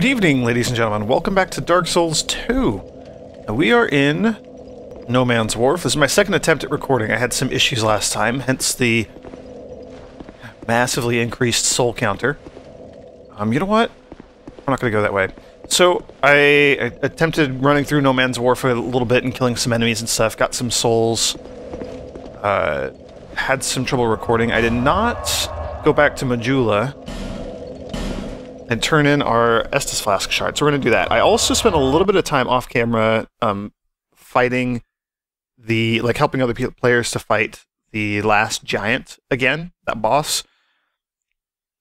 Good evening, ladies and gentlemen. Welcome back to Dark Souls 2. Now, we are in No Man's Wharf. This is my second attempt at recording. I had some issues last time, hence the massively increased soul counter. You know what? I'm not going to go that way. So, I attempted running through No Man's Wharf a little bit and killing some enemies and stuff. Got some souls. Had some trouble recording. I did not go back to Majula and turn in our Estus Flask shard. So we're going to do that. I also spent a little bit of time off camera fighting helping other players to fight the last giant again, that boss.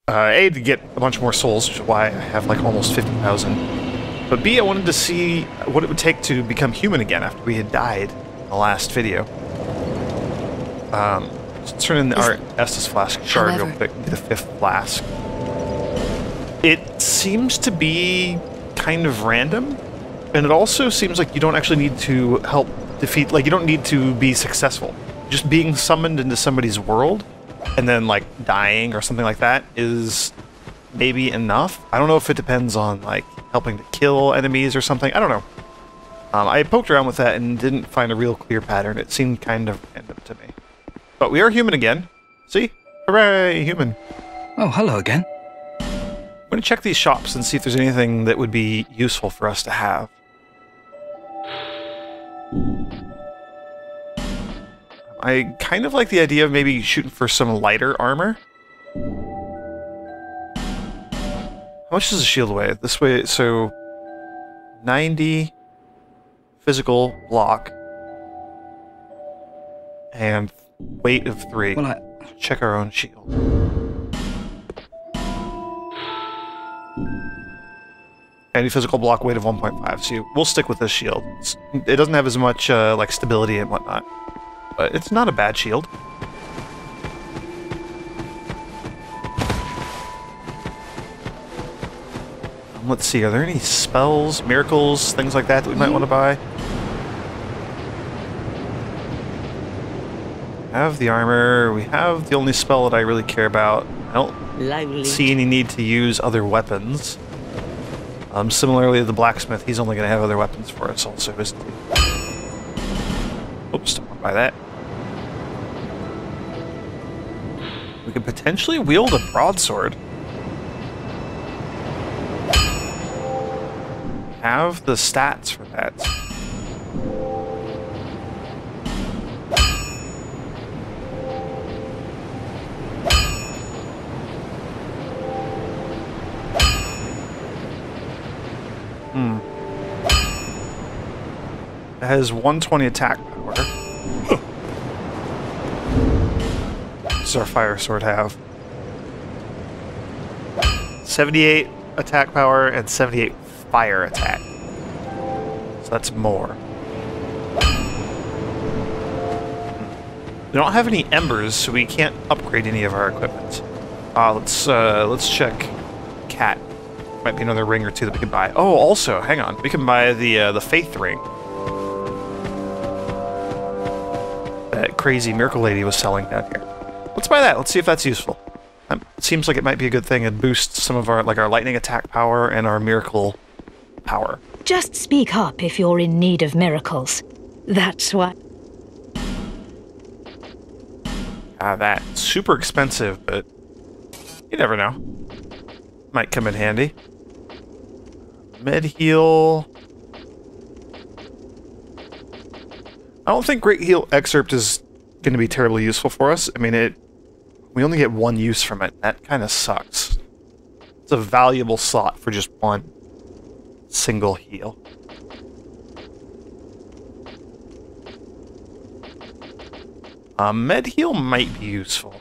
A, to get a bunch more souls, which is why I have like almost 50,000. But B, I wanted to see what it would take to become human again after we had died in the last video. Let's turn in our Estus Flask shard real quick, the 5th flask. It seems to be kind of random, and it also seems like you don't actually need to help defeat, like you don't need to be successful. Just being summoned into somebody's world, and then like dying or something like that is maybe enough. I don't know if it depends on like helping to kill enemies or something, I don't know. I poked around with that and didn't find a real clear pattern. It seemed kind of random to me. But we are human again. See? Hooray, human. Oh, hello again. I'm going to check these shops and see if there's anything that would be useful for us to have. I kind of like the idea of maybe shooting for some lighter armor. How much does a shield weigh? This way, so 90 physical block and weight of 3. Well, check our own shield. Any physical block weight of 1.5, so we'll stick with this shield. It doesn't have as much like stability and whatnot, but it's not a bad shield. Let's see, are there any spells, miracles, things like that we might want to buy? We have the armor, we have the only spell that I really care about. I don't see any need to use other weapons. Similarly, the blacksmith, he's only going to have other weapons for us also, isn't he? Oops, don't want to buy that. We could potentially wield a broadsword. Have the stats for that. It has 120 attack power. What does our fire sword have? 78 attack power and 78 fire attack. So that's more. We don't have any embers, so we can't upgrade any of our equipment. Let's check cat. Might be another ring or two that we can buy. Oh, also, hang on. We can buy the faith ring. That crazy miracle lady was selling down here. Let's buy that. Let's see if that's useful. It seems like it might be a good thing. It boosts some of our lightning attack power and our miracle power. Just speak up if you're in need of miracles. That's what. That's super expensive, but you never know. Might come in handy. Med heal. I don't think Great Heal Excerpt is going to be terribly useful for us. I mean, we only get one use from it. That kind of sucks. It's a valuable slot for just one single heal. Med heal might be useful.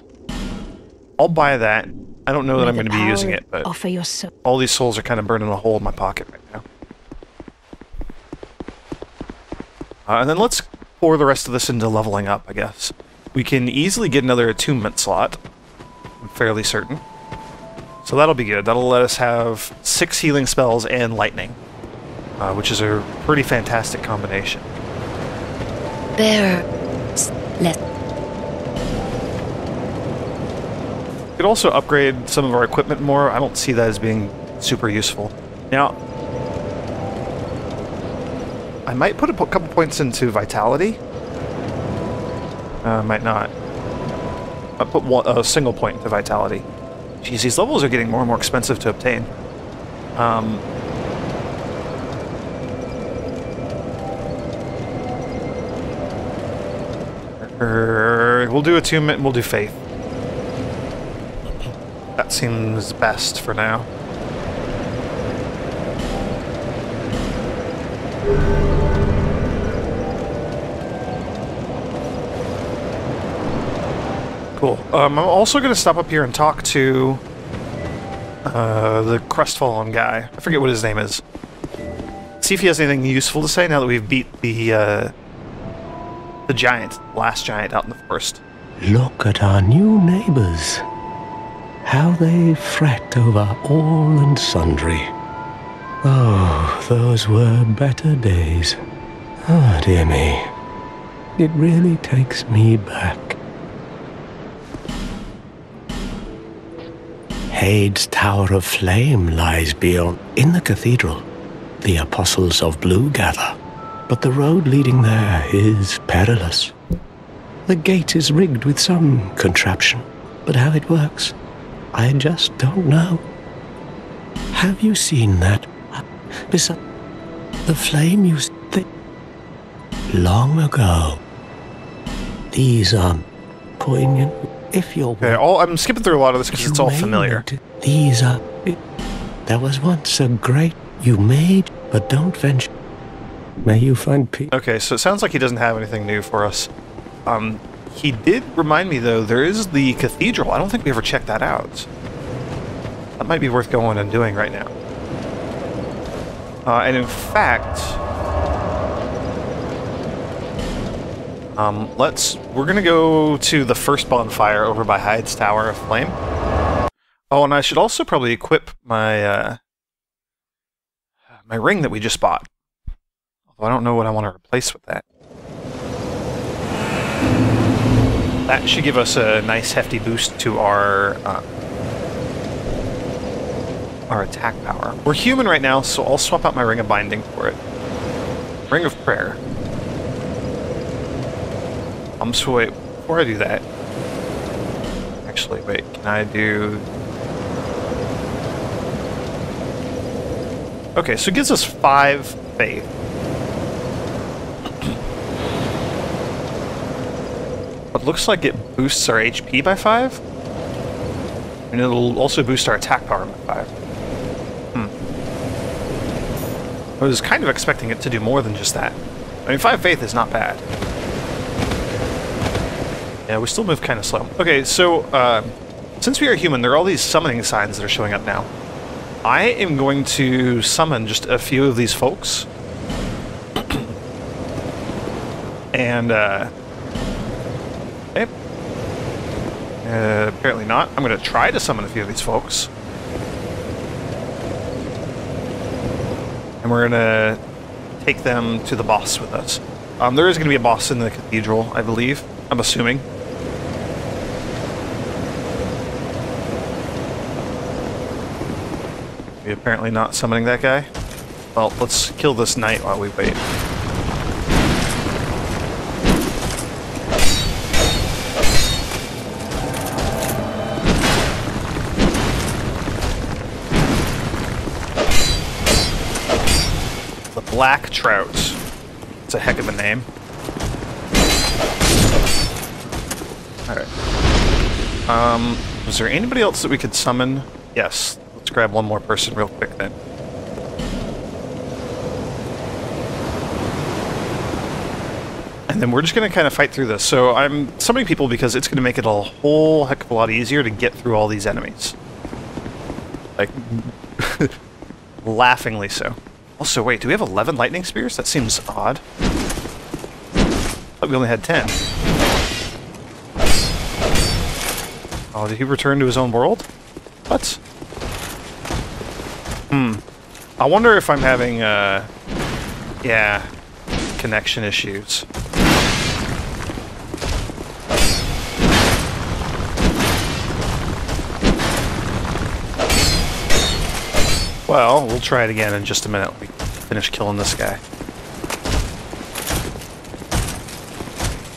I'll buy that. I don't know that I'm going to be using it, but all these souls are kind of burning a hole in my pocket right now. And then let's pour the rest of this into leveling up, I guess. We can easily get another attunement slot. I'm fairly certain. So that'll be good. That'll let us have 6 healing spells and lightning, which is a pretty fantastic combination. Could also upgrade some of our equipment more. I don't see that as being super useful. Now, I might put a couple points into vitality. Might not. I put a single point into vitality. Jeez, these levels are getting more and more expensive to obtain. We'll do attunement and we'll do faith. That seems best for now. Cool. I'm also going to stop up here and talk to the crestfallen guy. I forget what his name is. See if he has anything useful to say now that we've beat the giant, last giant out in the forest. Look at our new neighbors. How they fret over all and sundry. Oh, those were better days. Ah, dear me. It really takes me back. Heide's Tower of Flame lies beyond. In the cathedral, the Apostles of Blue gather. But the road leading there is perilous. The gate is rigged with some contraption, but how it works, I just don't know. Have you seen that? Beside the flame used long ago. These are poignant. If you're okay, I'm skipping through a lot of this because it's all familiar. These are. There was once a great you made, but don't venture. May you find peace. Okay, so it sounds like he doesn't have anything new for us. He did remind me, though, there is the cathedral. I don't think we ever checked that out. That might be worth going and doing right now. And in fact, we're gonna go to the first bonfire over by Heide's Tower of Flame. Oh, and I should also probably equip my my ring that we just bought. Although I don't know what I want to replace with that. That should give us a nice hefty boost to our attack power. We're human right now, so I'll swap out my Ring of Binding for it. Ring of Prayer. So wait, before I do that... Actually, wait, can I do... Okay, so it gives us 5 faith. It looks like it boosts our HP by 5. And it'll also boost our attack power by 5. I was kind of expecting it to do more than just that. I mean, 5 faith is not bad. Yeah, we still move kind of slow. Okay, so, since we are human, there are all these summoning signs that are showing up now. I am going to summon just a few of these folks. And, okay. Apparently not. I'm going to try to summon a few of these folks. And we're going to take them to the boss with us. There is going to be a boss in the cathedral, I believe. I'm assuming. We're apparently not summoning that guy. Well, let's kill this knight while we wait. Black Trout. It's a heck of a name. Alright. Was there anybody else that we could summon? Yes. Let's grab one more person real quick then. And then we're just going to kind of fight through this. So I'm summoning people because it's going to make it a whole heck of a lot easier to get through all these enemies. Like, laughingly so. Also, wait, do we have 11 lightning spears? That seems odd. I thought we only had 10. Oh, did he return to his own world? What? I wonder if I'm having, yeah, connection issues. Well, we'll try it again in just a minute. We finish killing this guy.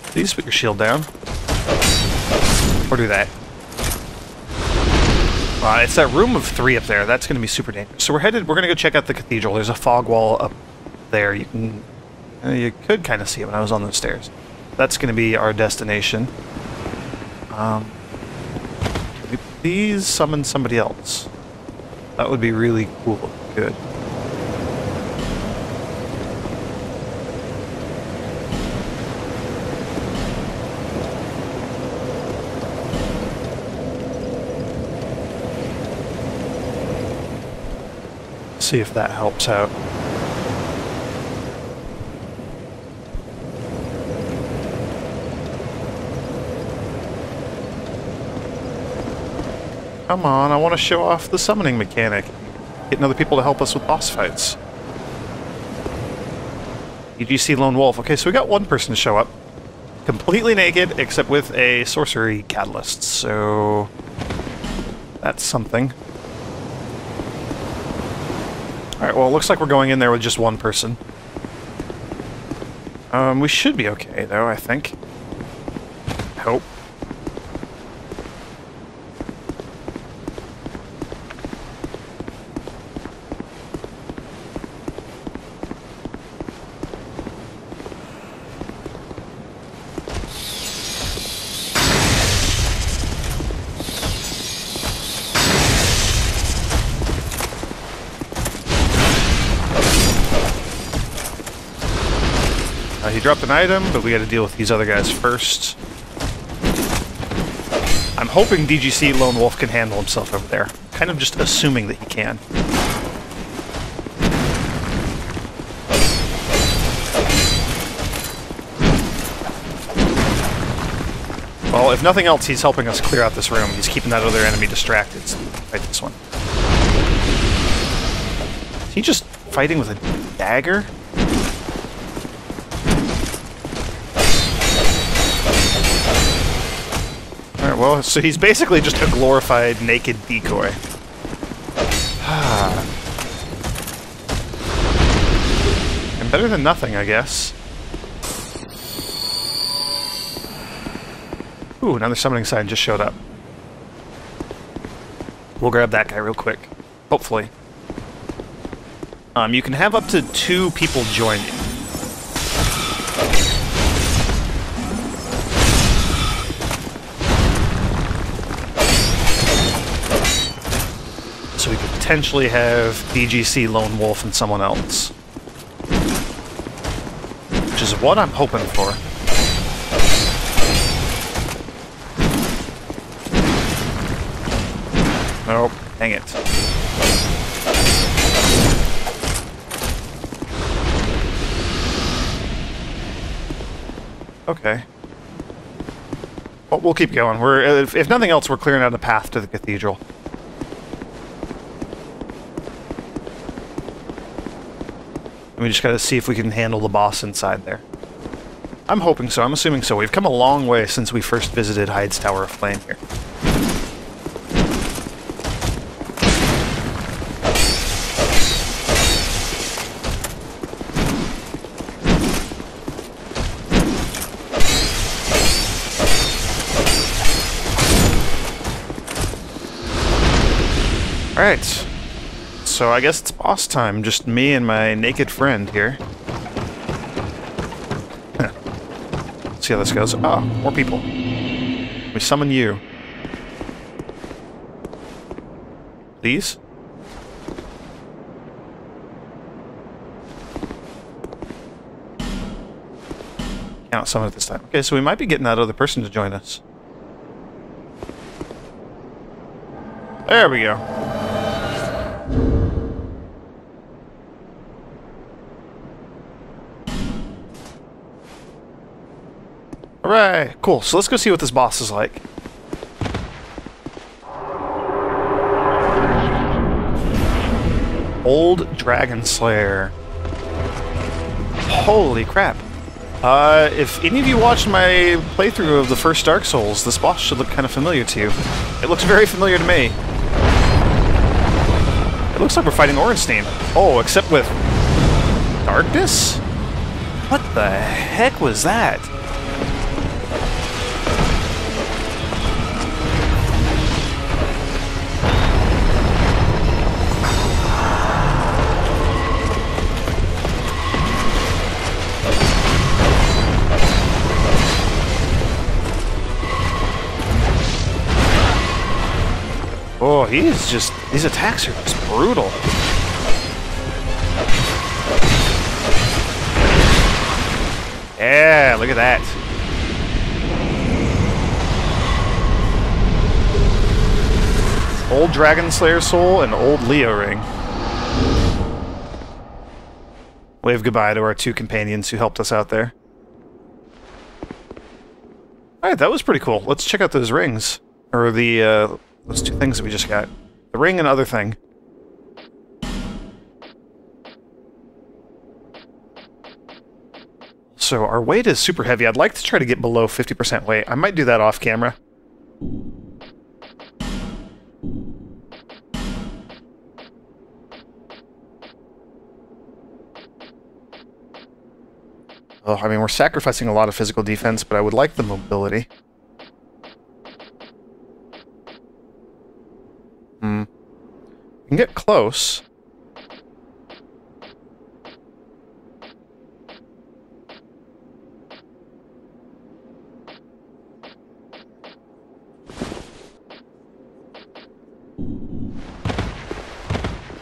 Please put your shield down. Or do that. It's that room of 3 up there. That's going to be super dangerous. So we're going to go check out the cathedral. There's a fog wall up there. You could kind of see it when I was on those stairs. That's going to be our destination. Please summon somebody else. That would be really cool. Good. See if that helps out. Come on, I want to show off the summoning mechanic. Getting other people to help us with boss fights. EGC Lone Wolf. Okay, so we got one person to show up. Completely naked, except with a sorcery catalyst, so... that's something. Alright, well, it looks like we're going in there with just one person. We should be okay, though, I think. Hope. He dropped an item, but we got to deal with these other guys first. I'm hoping DGC Lone Wolf can handle himself over there. Kind of just assuming that he can. Well, if nothing else, he's helping us clear out this room. He's keeping that other enemy distracted, so we can fight this one. Is he just fighting with a dagger? Alright, well, so he's basically just a glorified naked decoy. And better than nothing, I guess. Ooh, another summoning sign just showed up. We'll grab that guy real quick. Hopefully. You can have up to 2 people join you. So we could potentially have DGC Lone Wolf and someone else. Which is what I'm hoping for. Nope, dang it. Okay. Well, we'll keep going. If nothing else, we're clearing out a path to the cathedral. We just gotta see if we can handle the boss inside there. I'm hoping so. I'm assuming so. We've come a long way since we first visited Heide's Tower of Flame here. Alright. So I guess it's boss time. Just me and my naked friend here. Let's see how this goes. Ah, more people. We summon you. Please? Cannot summon it this time. Okay, so we might be getting that other person to join us. There we go. Alright, cool. So let's go see what this boss is like. Old Dragon Slayer. Holy crap. If any of you watched my playthrough of the first Dark Souls, this boss should look kind of familiar to you. It looks very familiar to me. It looks like we're fighting Ornstein. Oh, except with darkness? What the heck was that? Oh, these attacks are just brutal. Yeah, look at that. Old Dragon Slayer Soul and Old Leo Ring. Wave goodbye to our two companions who helped us out there. Alright, that was pretty cool. Let's check out those rings. Or the, those two things that we just got. The ring and other thing. So our weight is super heavy. I'd like to try to get below 50% weight. I might do that off camera. Oh, I mean, we're sacrificing a lot of physical defense, but I would like the mobility. We can get close.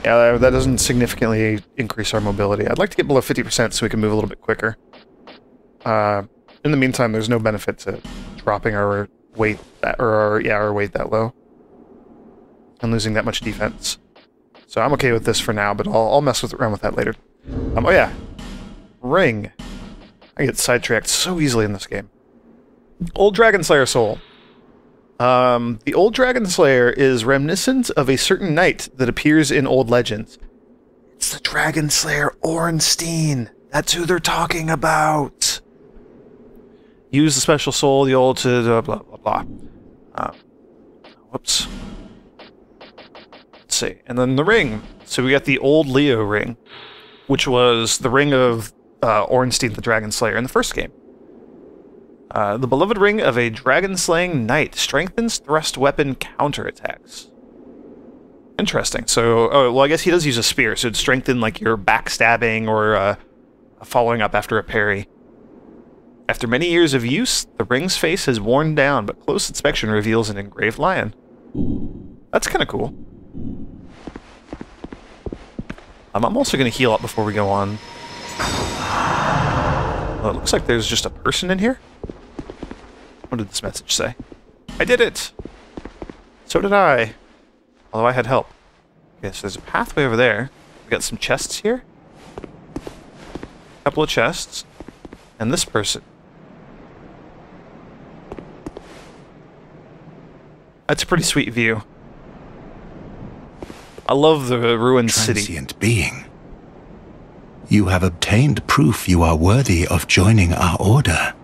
Yeah, that doesn't significantly increase our mobility. I'd like to get below 50% so we can move a little bit quicker. In the meantime, there's no benefit to dropping our weight our weight that low and losing that much defense. So I'm okay with this for now, but I'll mess around with that later. Oh yeah, ring. I get sidetracked so easily in this game. Old Dragon Slayer Soul. The Old Dragon Slayer is reminiscent of a certain knight that appears in old legends. It's the Dragon Slayer Ornstein. That's who they're talking about. Use the special soul, the old to blah blah blah. Whoops. Let's see. And then the ring. So we got the old Leo ring, which was the ring of Ornstein the Dragon Slayer in the first game. The beloved ring of a dragon-slaying knight strengthens thrust weapon counterattacks. Interesting. So, oh, well, I guess he does use a spear, so it'd strengthen, like, your backstabbing or following up after a parry. After many years of use, the ring's face has worn down, but close inspection reveals an engraved lion. That's kind of cool. I'm also going to heal up before we go on. Well, it looks like there's just a person in here. What did this message say? I did it! So did I. Although I had help. Okay, so there's a pathway over there. We got some chests here. A couple of chests. And this person. That's a pretty sweet view. I love the ruined city. Transient being. You have obtained proof you are worthy of joining our order.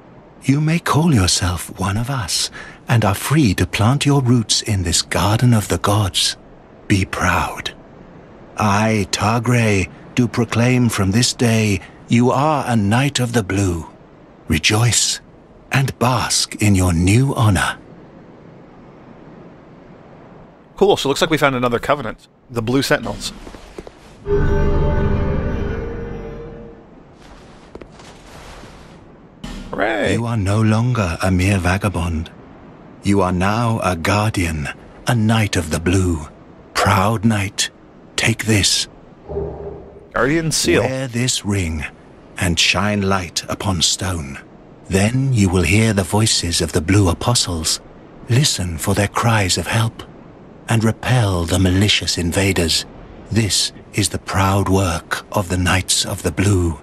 You may call yourself one of us, and are free to plant your roots in this garden of the gods. Be proud. I, Targray, do proclaim from this day you are a Knight of the Blue. Rejoice, and bask in your new honor. Cool, so it looks like we found another covenant. The Blue Sentinels. Hooray! You are no longer a mere vagabond. You are now a guardian, a Knight of the Blue. Proud Knight, take this. Guardian seal. Wear this ring, and shine light upon stone. Then you will hear the voices of the Blue Apostles. Listen for their cries of help, and repel the malicious invaders. This is the proud work of the Knights of the Blue.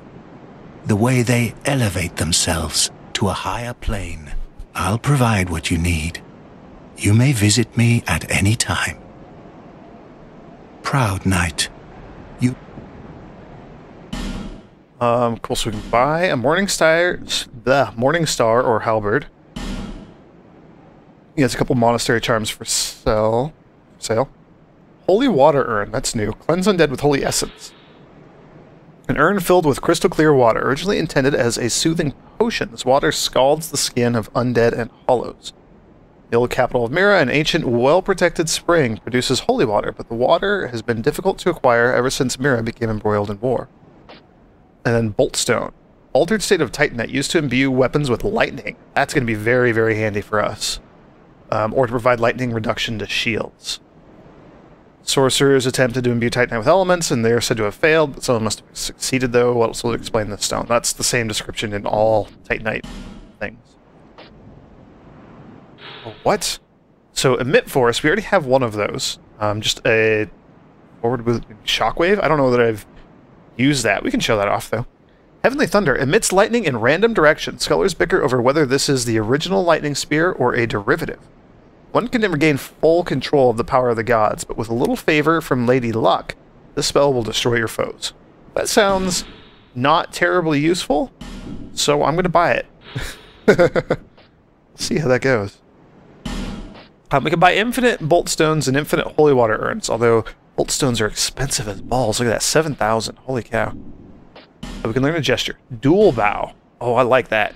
The way they elevate themselves to a higher plane. I'll provide what you need. You may visit me at any time. Proud Knight. You... Cool, so we can buy a Morningstar or halberd. He has a couple monastery charms for sale. Holy water urn. That's new. Cleanse undead with holy essence. An urn filled with crystal clear water, originally intended as a soothing potion. This water scalds the skin of undead and hollows. The old capital of Mira, an ancient, well-protected spring, produces holy water, but the water has been difficult to acquire ever since Mira became embroiled in war. And then Boltstone. Altered state of Titanite used to imbue weapons with lightning. That's going to be very, very handy for us. Or to provide lightning reduction to shields. Sorcerers attempted to imbue Titanite with elements, and they are said to have failed, but someone must have succeeded, though. What else will explain this stone? That's the same description in all Titanite things. What? So, emit force, we already have one of those. Just a forward with shockwave? I don't know that I've used that. We can show that off, though. Heavenly Thunder emits lightning in random directions. Scholars bicker over whether this is the original lightning spear or a derivative. One can never gain full control of the power of the gods, but with a little favor from Lady Luck, this spell will destroy your foes. That sounds not terribly useful, so I'm going to buy it. Let's see how that goes. We can buy infinite Boltstones and infinite Holy Water Urns, although Boltstones are expensive as balls. Look at that, 7,000. Holy cow. But we can learn a gesture. Dual Bow. Oh, I like that.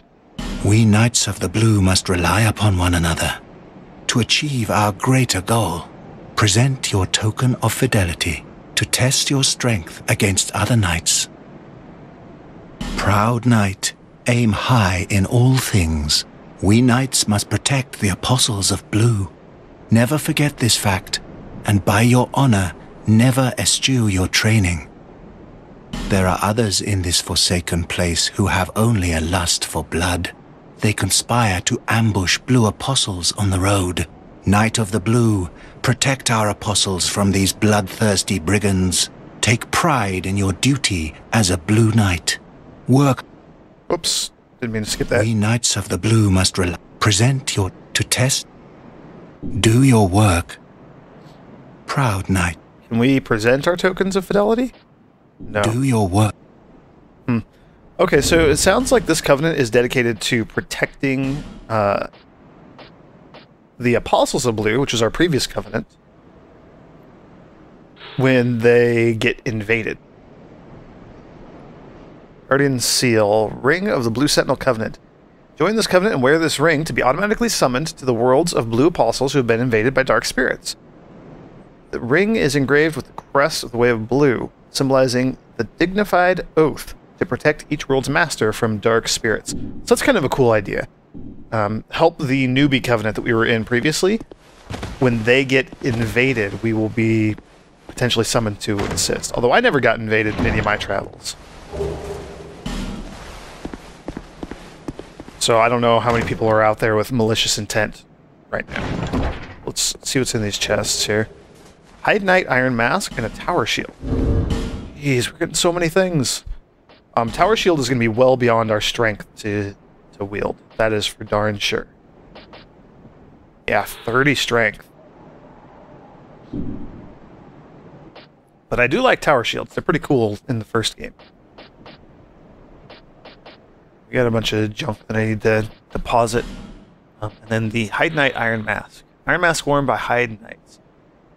We Knights of the Blue must rely upon one another. To achieve our greater goal, present your token of fidelity to test your strength against other knights. Proud knight, aim high in all things. We knights must protect the apostles of blue. Never forget this fact, and by your honor, never eschew your training. There are others in this forsaken place who have only a lust for blood. They conspire to ambush blue apostles on the road. Knight of the Blue, protect our apostles from these bloodthirsty brigands. Take pride in your duty as a blue knight. Work. Oops, didn't mean to skip that. We Knights of the Blue must present your to test. Do your work. Proud knight. Can we present our tokens of fidelity? No. Do your work. Okay, so it sounds like this covenant is dedicated to protecting the Apostles of Blue, which is our previous covenant, when they get invaded. Guardian Seal, Ring of the Blue Sentinel Covenant. Join this covenant and wear this ring to be automatically summoned to the worlds of blue apostles who have been invaded by dark spirits. The ring is engraved with the crest of the Way of Blue, symbolizing the dignified oath to protect each world's master from dark spirits. So that's kind of a cool idea. Help the newbie covenant that we were in previously. When they get invaded, we will be potentially summoned to assist. Although I never got invaded in any of my travels. So I don't know how many people are out there with malicious intent right now. Let's see what's in these chests here. Heide Knight Iron Mask and a Tower Shield. Jeez, we're getting so many things. Tower Shield is going to be well beyond our strength to wield. That is for darn sure. Yeah, 30 strength. But I do like Tower Shields. They're pretty cool in the first game. We got a bunch of junk that I need to deposit. And then the Heide Knight Iron Mask. Iron Mask worn by Heide Knights.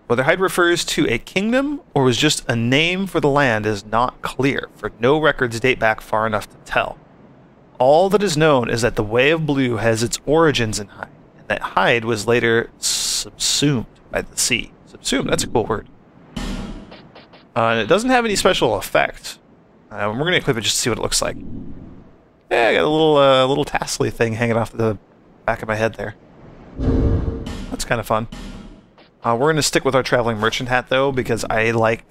Whether Heide refers to a kingdom or was just a name for the land is not clear, for no records date back far enough to tell. All that is known is that the Way of Blue has its origins in Heide, and that Heide was later subsumed by the sea. Subsumed, that's a cool word. And it doesn't have any special effect. We're going to equip it just to see what it looks like. Yeah, I got a little tassely thing hanging off the back of my head there. That's kind of fun. We're going to stick with our traveling merchant hat, though, because I like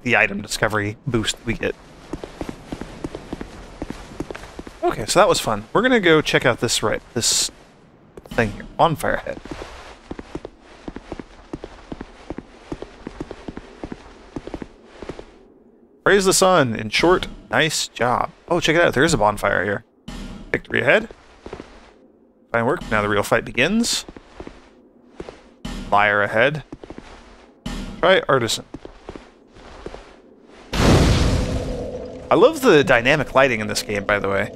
the item discovery boost we get. Okay, so that was fun. We're going to go check out this thing here, Bonfire Head. Praise the sun. In short, nice job. Oh, check it out. There is a bonfire here. Victory ahead. Fine work. Now the real fight begins. Liar ahead. Try Artisan. I love the dynamic lighting in this game, by the way.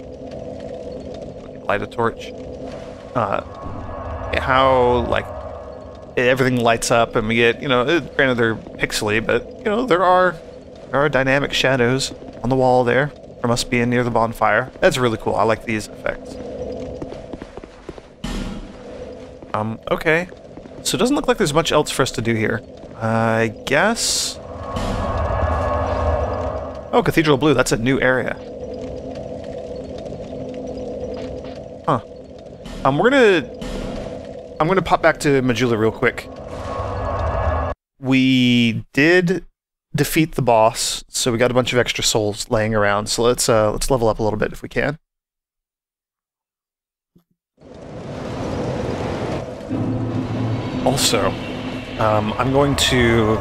Light a torch. How, like, everything lights up and we get, you know, granted they're pixely, but, you know, there are dynamic shadows on the wall there from us being near the bonfire. That's really cool. I like these effects. Okay. So it doesn't look like there's much else for us to do here. I guess... Oh, Cathedral Blue, that's a new area. Huh. I'm gonna pop back to Majula real quick. We did defeat the boss, so we got a bunch of extra souls laying around. So let's level up a little bit if we can. Also, I'm going to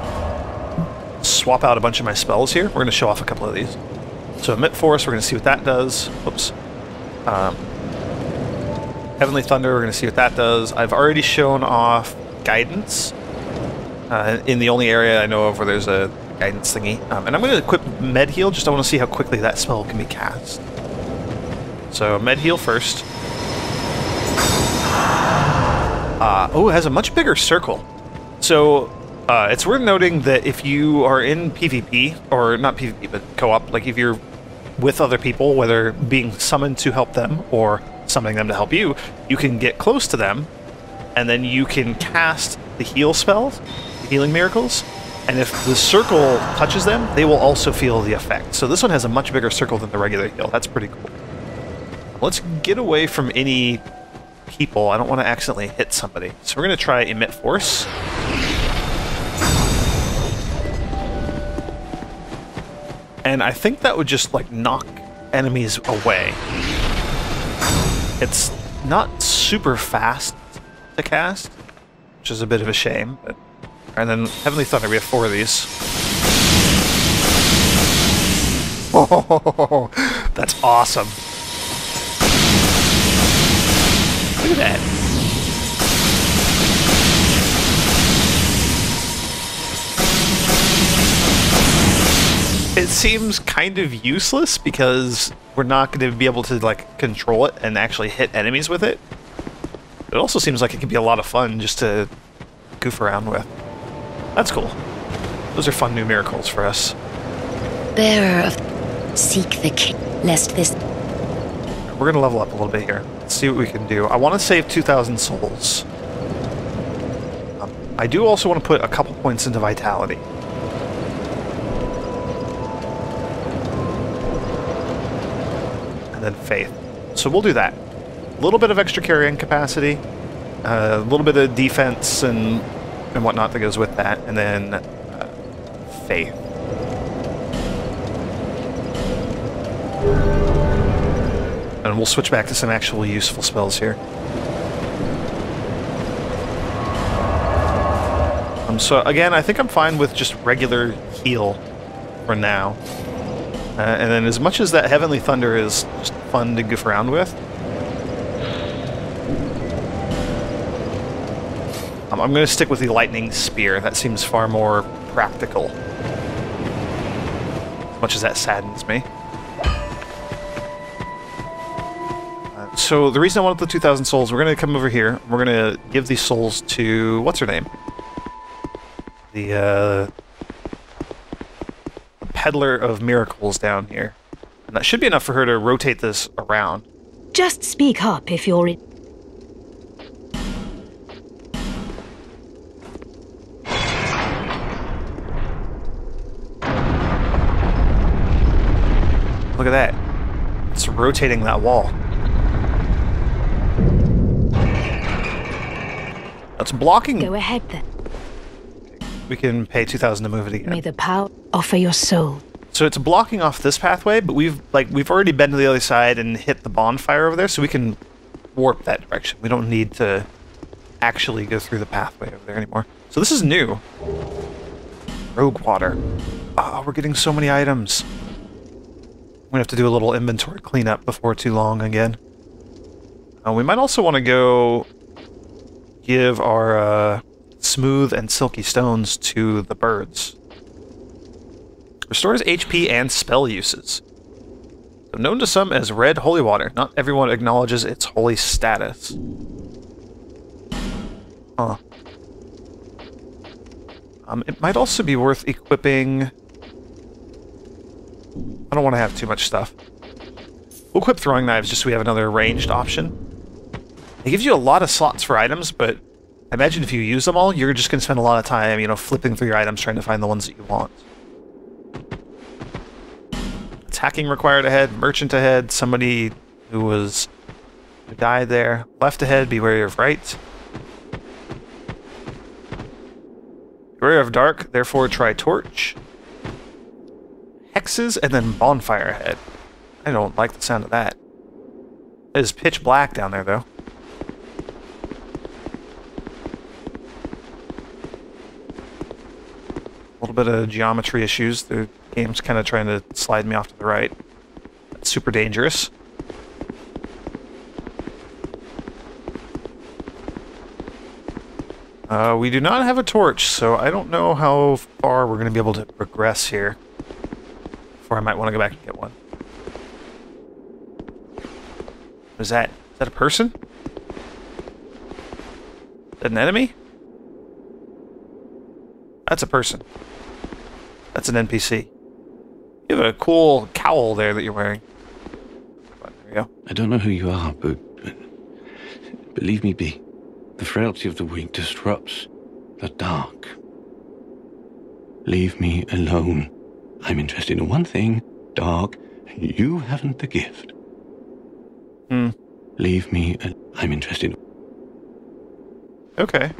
swap out a bunch of my spells here. We're going to show off a couple of these. So Emit Force, we're going to see what that does. Oops. Heavenly Thunder, we're going to see what that does. I've already shown off Guidance in the only area I know of where there's a Guidance thingy. And I'm going to equip Med Heal, just I want to see how quickly that spell can be cast. So Med Heal first. Oh, it has a much bigger circle. So it's worth noting that if you are in PvP, or not PvP, but co-op, like if you're with other people, whether being summoned to help them or summoning them to help you, you can get close to them, and then you can cast the heal spells, the healing miracles, and if the circle touches them, they will also feel the effect. So this one has a much bigger circle than the regular heal. That's pretty cool. Let's get away from any people. I don't want to accidentally hit somebody. So we're going to try Emit Force. And I think that would just, like, knock enemies away. It's not super fast to cast, which is a bit of a shame. But... And then Heavenly Thunder, we have 4 of these. Oh, that's awesome. Look at that. It seems kind of useless because we're not going to be able to, like, control it and actually hit enemies with it. It also seems like it could be a lot of fun just to goof around with. That's cool. Those are fun new miracles for us. Bearer of... Seek the king, lest this... We're going to level up a little bit here. Let's see what we can do. I want to save 2,000 souls. I do also want to put a couple points into Vitality. And then Faith. So we'll do that. A little bit of extra carrying capacity, a little bit of defense and whatnot that goes with that, and then Faith. And we'll switch back to some actual useful spells here. So again, I think I'm fine with just regular heal for now. And then as much as that Heavenly Thunder is just fun to goof around with, I'm going to stick with the Lightning Spear. That seems far more practical. As much as that saddens me. So the reason I wanted the 2,000 souls, we're going to come over here. We're going to give these souls to... What's her name? The Peddler of Miracles down here. And that should be enough for her to rotate this around. Just speak up if you're in... Look at that. It's rotating that wall. It's blocking... Go ahead then. We can pay 2,000 to move it again. May the power offer your soul. So it's blocking off this pathway, but we've already been to the other side and hit the bonfire over there, so we can warp that direction. We don't need to actually go through the pathway over there anymore. So this is new. Rogue water. Ah, we're getting so many items. I'm gonna have to do a little inventory cleanup before too long again. We might also want to go give our smooth and silky stones to the birds. Restores HP and spell uses. So known to some as red holy water, not everyone acknowledges its holy status. Huh. It might also be worth equipping... I don't want to have too much stuff. We'll equip throwing knives just so we have another ranged option. It gives you a lot of slots for items, but I imagine if you use them all, you're just going to spend a lot of time, you know, flipping through your items trying to find the ones that you want. Attacking required ahead, merchant ahead, somebody who died there. Left ahead, be wary of right. Beware of dark, therefore try torch. Hexes, and then bonfire ahead. I don't like the sound of that. It is pitch black down there, though. A little bit of geometry issues. The game's kind of trying to slide me off to the right. That's super dangerous. We do not have a torch, so I don't know how far we're going to be able to progress here. Before I might want to go back and get one. What is that? Is that a person? Is that an enemy? That's a person. That's an NPC. You have a cool cowl there that you're wearing. There we go. I don't know who you are, but believe me, B. The frailty of the weak disrupts the dark. Leave me alone. I'm interested in one thing, dark, and you haven't the gift. Leave me I'm interested. Okay.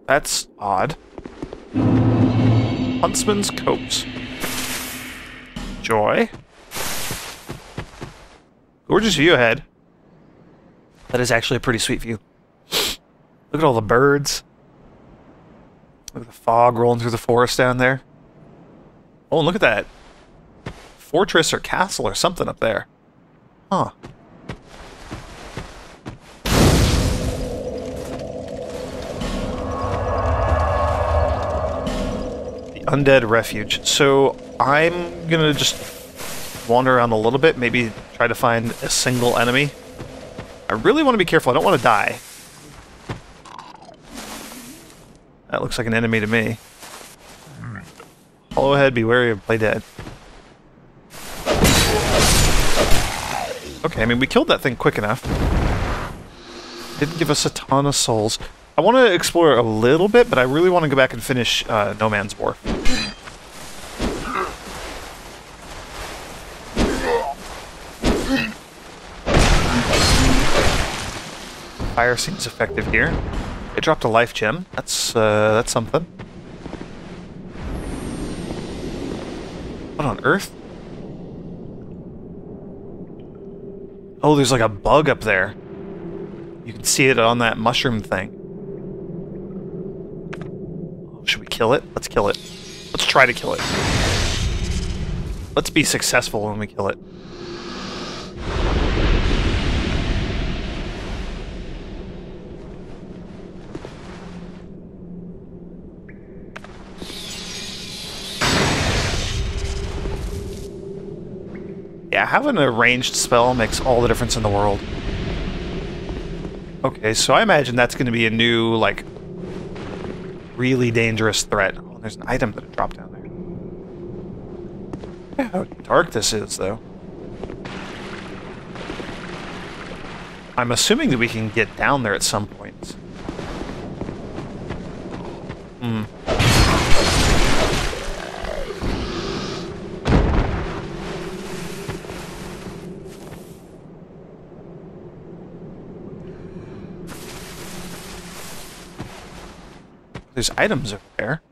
That's odd. Huntsman's Copse. Joy. Gorgeous view ahead. That is actually a pretty sweet view. Look at all the birds. Look at the fog rolling through the forest down there. Oh, and look at that. Fortress or castle or something up there. Huh. The Undead Refuge. So, I'm gonna just wander around a little bit, maybe try to find a single enemy. I really want to be careful, I don't want to die. That looks like an enemy to me. Follow ahead, be wary of play dead. Okay, I mean, we killed that thing quick enough. Didn't give us a ton of souls. I want to explore a little bit, but I really want to go back and finish No Man's Wharf. Fire seems effective here. It dropped a life gem. That's something. What on earth? Oh, there's like a bug up there. You can see it on that mushroom thing. Should we kill it? Let's kill it. Let's try to kill it. Let's be successful when we kill it. Yeah, having a ranged spell makes all the difference in the world. Okay, so I imagine that's going to be a new, like, really dangerous threat. Oh, there's an item that dropped down there. Yeah, how dark this is, though. I'm assuming that we can get down there at some point. There's items over there.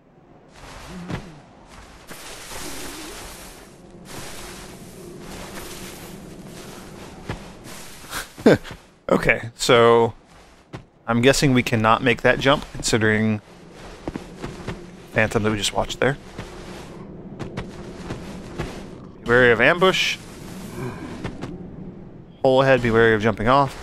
Okay, so I'm guessing we cannot make that jump, considering Phantom that we just watched there. Be wary of ambush. Hole ahead, be wary of jumping off.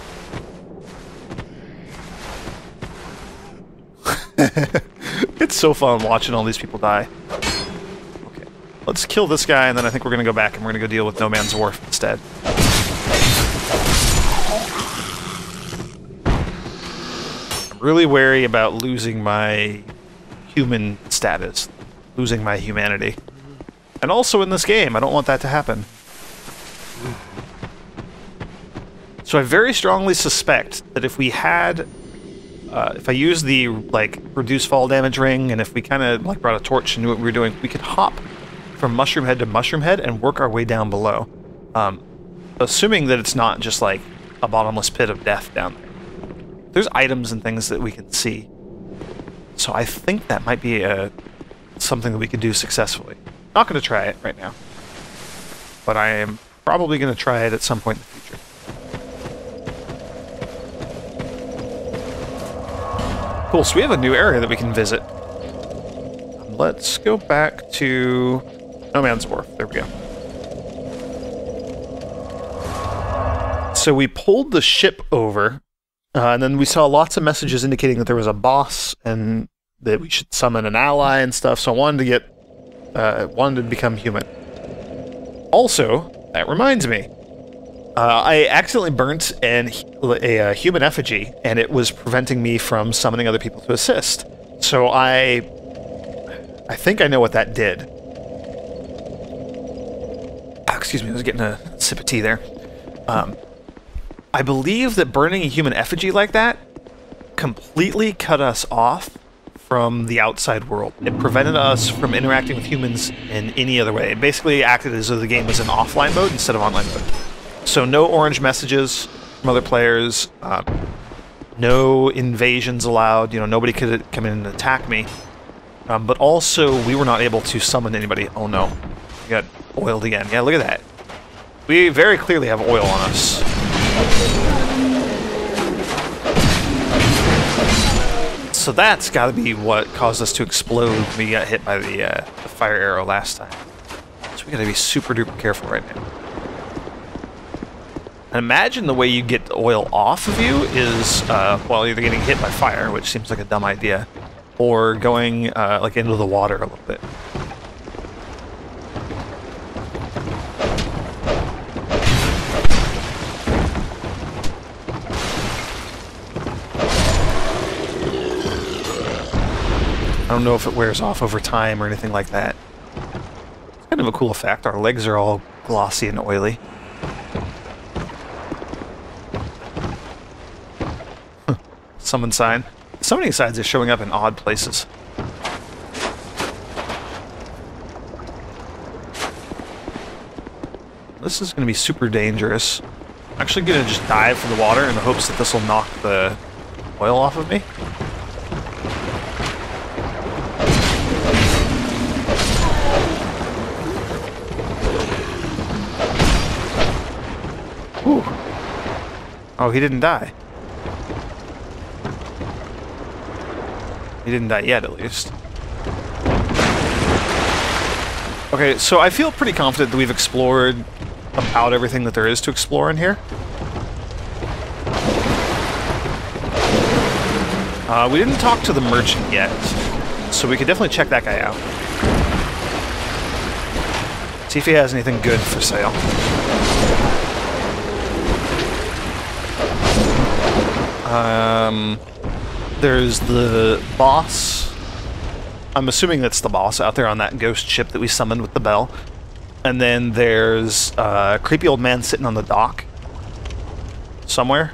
It's so fun watching all these people die. Okay, let's kill this guy, and then I think we're going to go back and we're going to go deal with No Man's Wharf instead. I'm really wary about losing my human status, losing my humanity. And also in this game, I don't want that to happen. So I very strongly suspect that if we had, if I used the, like, reduce fall damage ring, and if we kind of, like, brought a torch and knew what we were doing, we could hop from mushroom head to mushroom head and work our way down below. Assuming that it's not just, like, a bottomless pit of death down there. There's items and things that we can see. So I think that might be something that we could do successfully. Not going to try it right now. But I am probably going to try it at some point in the future. Cool, so we have a new area that we can visit. Let's go back to No Man's Wharf. There we go. So we pulled the ship over, and then we saw lots of messages indicating that there was a boss and that we should summon an ally and stuff. So I wanted to become human. Also, that reminds me, I accidentally burnt a human effigy, and it was preventing me from summoning other people to assist. So I think I know what that did. Oh, excuse me, I was getting a sip of tea there. I believe that burning a human effigy like that completely cut us off from the outside world. It prevented us from interacting with humans in any other way. It basically acted as though the game was in offline mode instead of online mode. So no orange messages from other players, no invasions allowed, you know, nobody could come in and attack me. But also, we were not able to summon anybody. Oh no, we got oiled again. Yeah, look at that. We very clearly have oil on us. So that's got to be what caused us to explode when we got hit by the fire arrow last time. So we got to be super duper careful right now. And imagine the way you get the oil off of you is, well, either getting hit by fire, which seems like a dumb idea, or going, like, into the water a little bit. I don't know if it wears off over time or anything like that. It's kind of a cool effect. Our legs are all glossy and oily. Summon sign. Summoning signs are showing up in odd places. This is going to be super dangerous. I'm actually going to just dive for the water in the hopes that this will knock the oil off of me. Whew. Oh, he didn't die. He didn't die yet, at least. Okay, so I feel pretty confident that we've explored about everything that there is to explore in here. We didn't talk to the merchant yet, so we could definitely check that guy out. See if he has anything good for sale. There's the boss. I'm assuming that's the boss out there on that ghost ship that we summoned with the bell. And then there's a creepy old man sitting on the dock somewhere.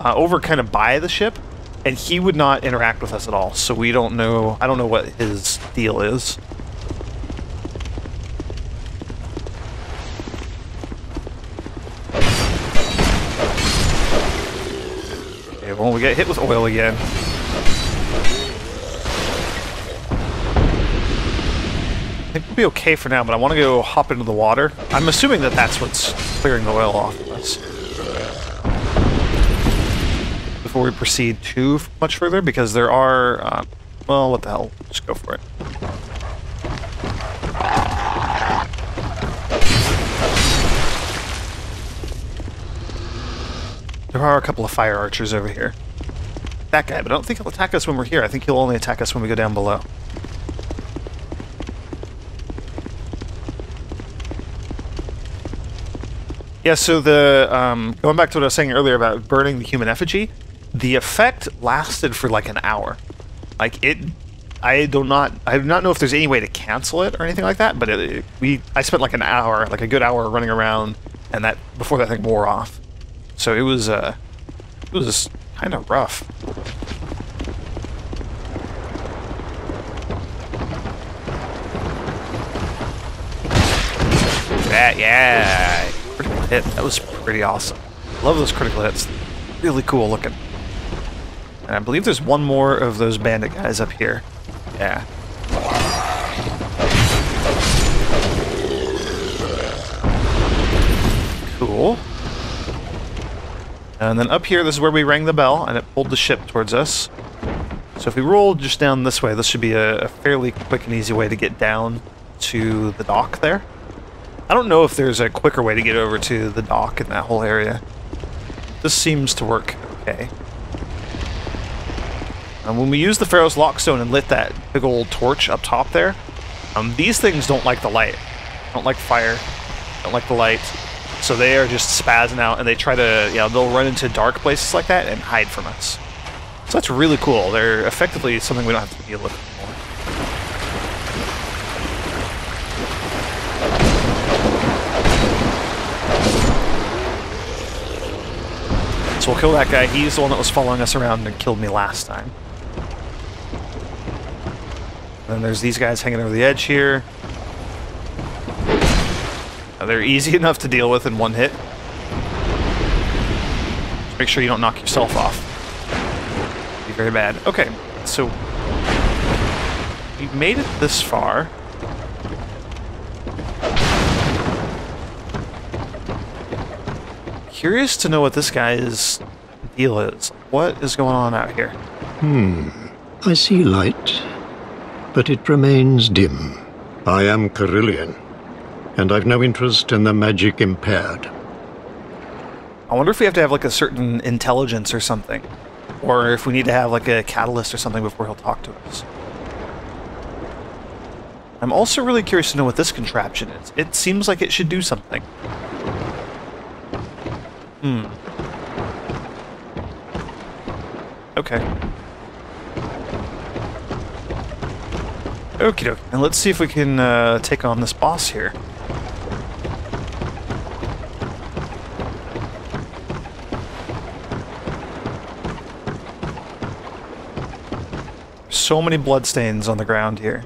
Over kind of by the ship. And he would not interact with us at all. So we don't know. I don't know what his deal is. Well, we get hit with oil again. I think we'll be okay for now, but I want to go hop into the water. I'm assuming that that's what's clearing the oil off of us. Before we proceed too much further, because there are... well, what the hell? Just go for it. There are a couple of fire archers over here. That guy, but I don't think he'll attack us when we're here. I think he'll only attack us when we go down below. Yeah, so the going back to what I was saying earlier about burning the human effigy, the effect lasted for like an hour. Like, it I do not know if there's any way to cancel it or anything like that, but I spent like an hour, like a good hour running around, and that before that thing wore off. So it was kind of rough. That, yeah, critical hit. That was pretty awesome. Love those critical hits. Really cool looking. And I believe there's one more of those bandit guys up here. Yeah. Cool. And then up here, this is where we rang the bell, and it pulled the ship towards us. So if we roll just down this way, this should be a fairly quick and easy way to get down to the dock there. I don't know if there's a quicker way to get over to the dock in that whole area. This seems to work okay. And when we used the Pharaoh's Lockstone and lit that big old torch up top there, these things don't like the light. Don't like fire. Don't like the light. So they are just spazzing out, and they try to, you know, they'll run into dark places like that and hide from us. So that's really cool. They're effectively something we don't have to deal with anymore. So we'll kill that guy. He's the one that was following us around and killed me last time. And then there's these guys hanging over the edge here. Now, they're easy enough to deal with in one hit. Just make sure you don't knock yourself off. It'd be very bad. Okay, so we've made it this far. Curious to know what this guy's deal is. What is going on out here? I see light, but it remains dim. I am Carillion, and I've no interest in the magic impaired. I wonder if we have to have like a certain intelligence or something. Or if we need to have like a catalyst or something before he'll talk to us. I'm also really curious to know what this contraption is. It seems like it should do something. Okay. Okie dokie. And let's see if we can take on this boss here. So many bloodstains on the ground here.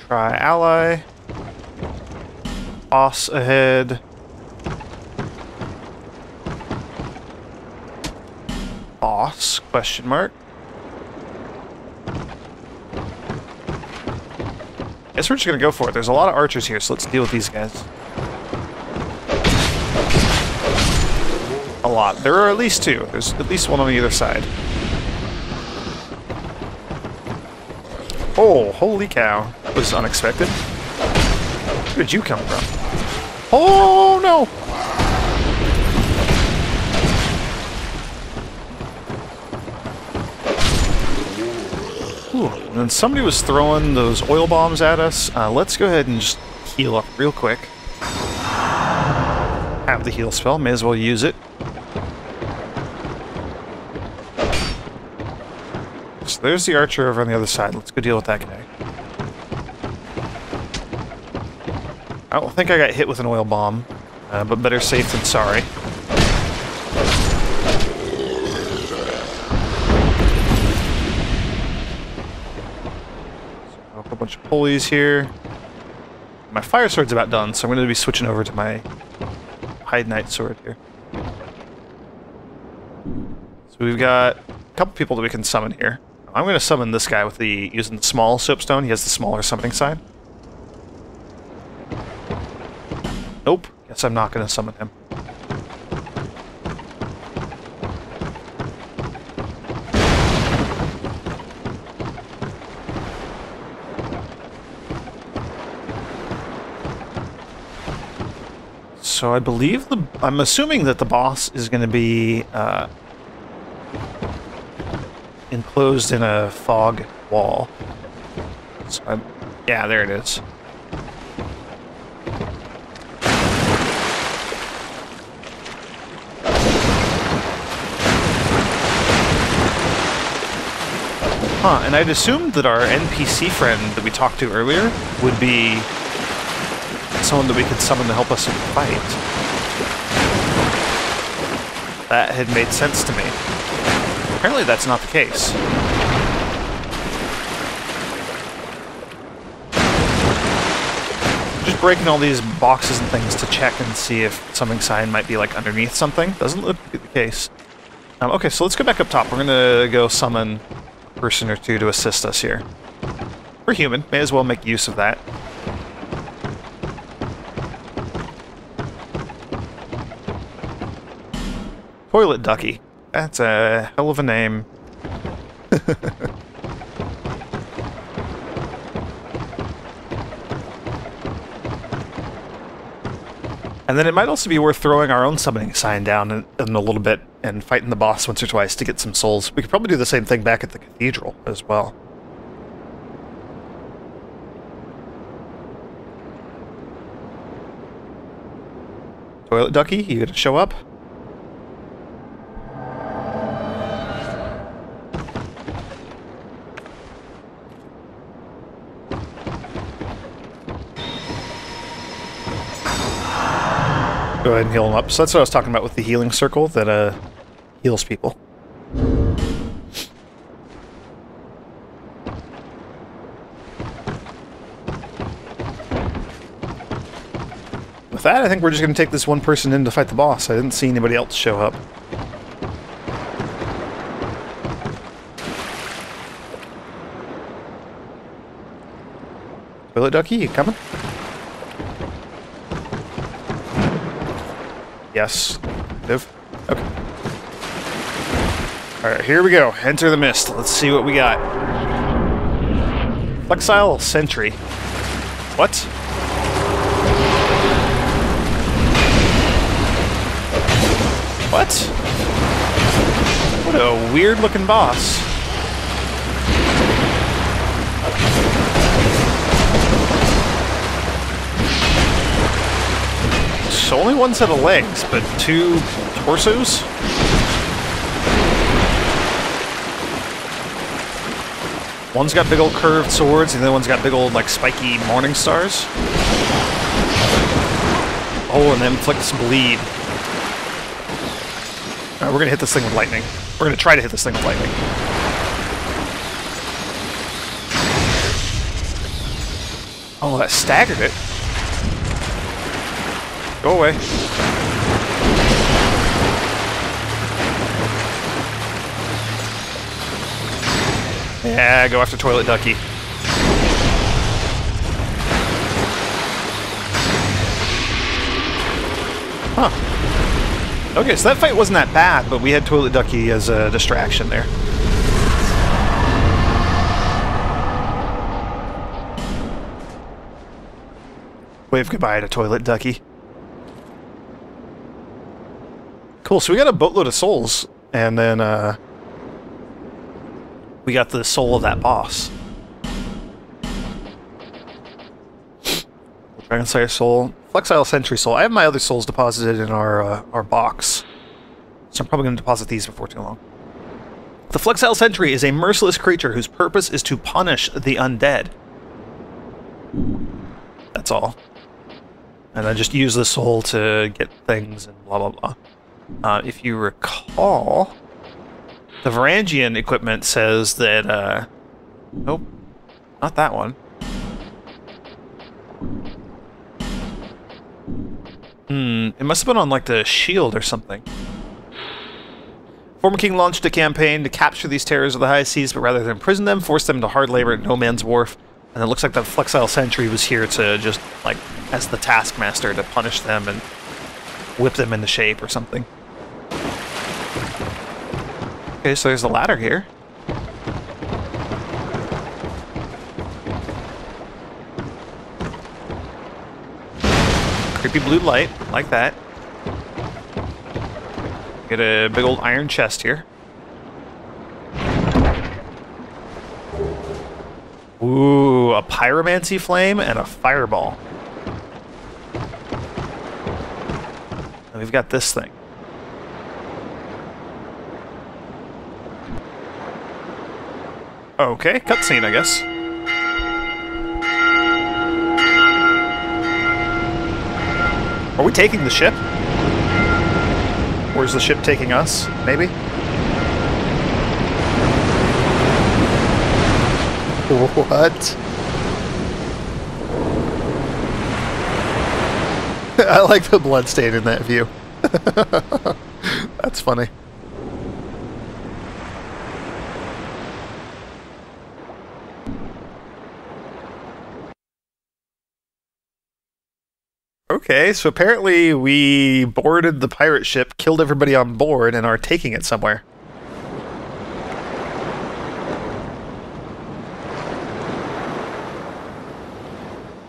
Try ally. Boss ahead. Boss? Question mark. Guess we're just gonna go for it. There's a lot of archers here, so let's deal with these guys. A lot. There are at least two. There's at least one on either side. Oh, holy cow. That was unexpected. Where did you come from? Oh, no! Ooh, and then somebody was throwing those oil bombs at us. Let's go ahead and just heal up real quick. Have the heal spell. May as well use it. So there's the archer over on the other side. Let's go deal with that guy. I don't think I got hit with an oil bomb, but better safe than sorry. So a whole bunch of pulleys here. My fire sword's about done, so I'm going to be switching over to my Heide Knight sword here. So we've got a couple people that we can summon here. I'm going to summon this guy with using the small soapstone. He has the smaller summoning sign. Nope. Guess I'm not going to summon him. So I believe I'm assuming that the boss is going to be enclosed in a fog wall. So yeah, there it is. Huh, and I'd assumed that our NPC friend that we talked to earlier would be someone that we could summon to help us in the fight. That had made sense to me. Apparently that's not the case. Just breaking all these boxes and things to check and see if summoning sign might be like underneath something. Doesn't look to be the case. Okay, so let's go back up top. We're gonna go summon a person or two to assist us here. We're human, may as well make use of that. Toilet Ducky. That's a hell of a name. And then it might also be worth throwing our own summoning sign down in a little bit and fighting the boss once or twice to get some souls. We could probably do the same thing back at the cathedral as well. Toilet Ducky, you gonna show up? Go ahead and heal him up. So that's what I was talking about with the healing circle that heals people. With that, I think we're just going to take this one person in to fight the boss. I didn't see anybody else show up. Toilet Ducky, you coming? Yes. Live. Okay. Alright, here we go. Enter the mist. Let's see what we got. Flexile Sentry. What? What? What a weird looking boss. So only one set of legs, but two torsos? One's got big old curved swords, and the other one's got big old, like, spiky morning stars. Oh, and then inflicts bleed. Alright, we're gonna hit this thing with lightning. We're gonna try to hit this thing with lightning. Oh, that staggered it. Go away. Yeah, go after Toilet Ducky. Huh. Okay, so that fight wasn't that bad, but we had Toilet Ducky as a distraction there. Wave goodbye to Toilet Ducky. Cool, so we got a boatload of souls, and then, we got the soul of that boss. Dragon Slayer soul. Flexile Sentry soul. I have my other souls deposited in our box, so I'm probably going to deposit these before too long. The Flexile Sentry is a merciless creature whose purpose is to punish the undead. That's all. And then just use the soul to get things and blah blah blah. If you recall, the Varangian equipment says that, nope, not that one. It must have been on, like, the shield or something. Former king launched a campaign to capture these terrors of the high seas, but rather than imprison them, force them to hard labor at no man's wharf. And it looks like the Flexile Sentry was here to just, like, as the taskmaster to punish them and whip them into shape or something. Okay, so there's a ladder here. Creepy blue light, like that. Get a big old iron chest here. Ooh, a pyromancy flame and a fireball. And we've got this thing. Okay, cutscene, I guess. Are we taking the ship? Or is the ship taking us? Maybe? What? I like the bloodstain in that view. That's funny. Okay, so apparently we boarded the pirate ship, killed everybody on board, and are taking it somewhere.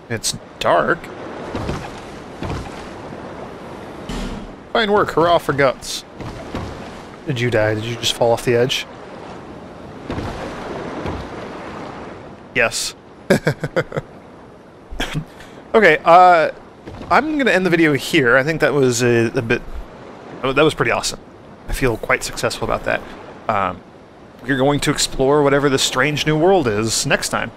It's dark. Fine work, hurrah for guts. Did you die? Did you just fall off the edge? Yes. Okay, I'm going to end the video here. I think that was a bit... Oh, that was pretty awesome. I feel quite successful about that. We're going to explore whatever this strange new world is next time.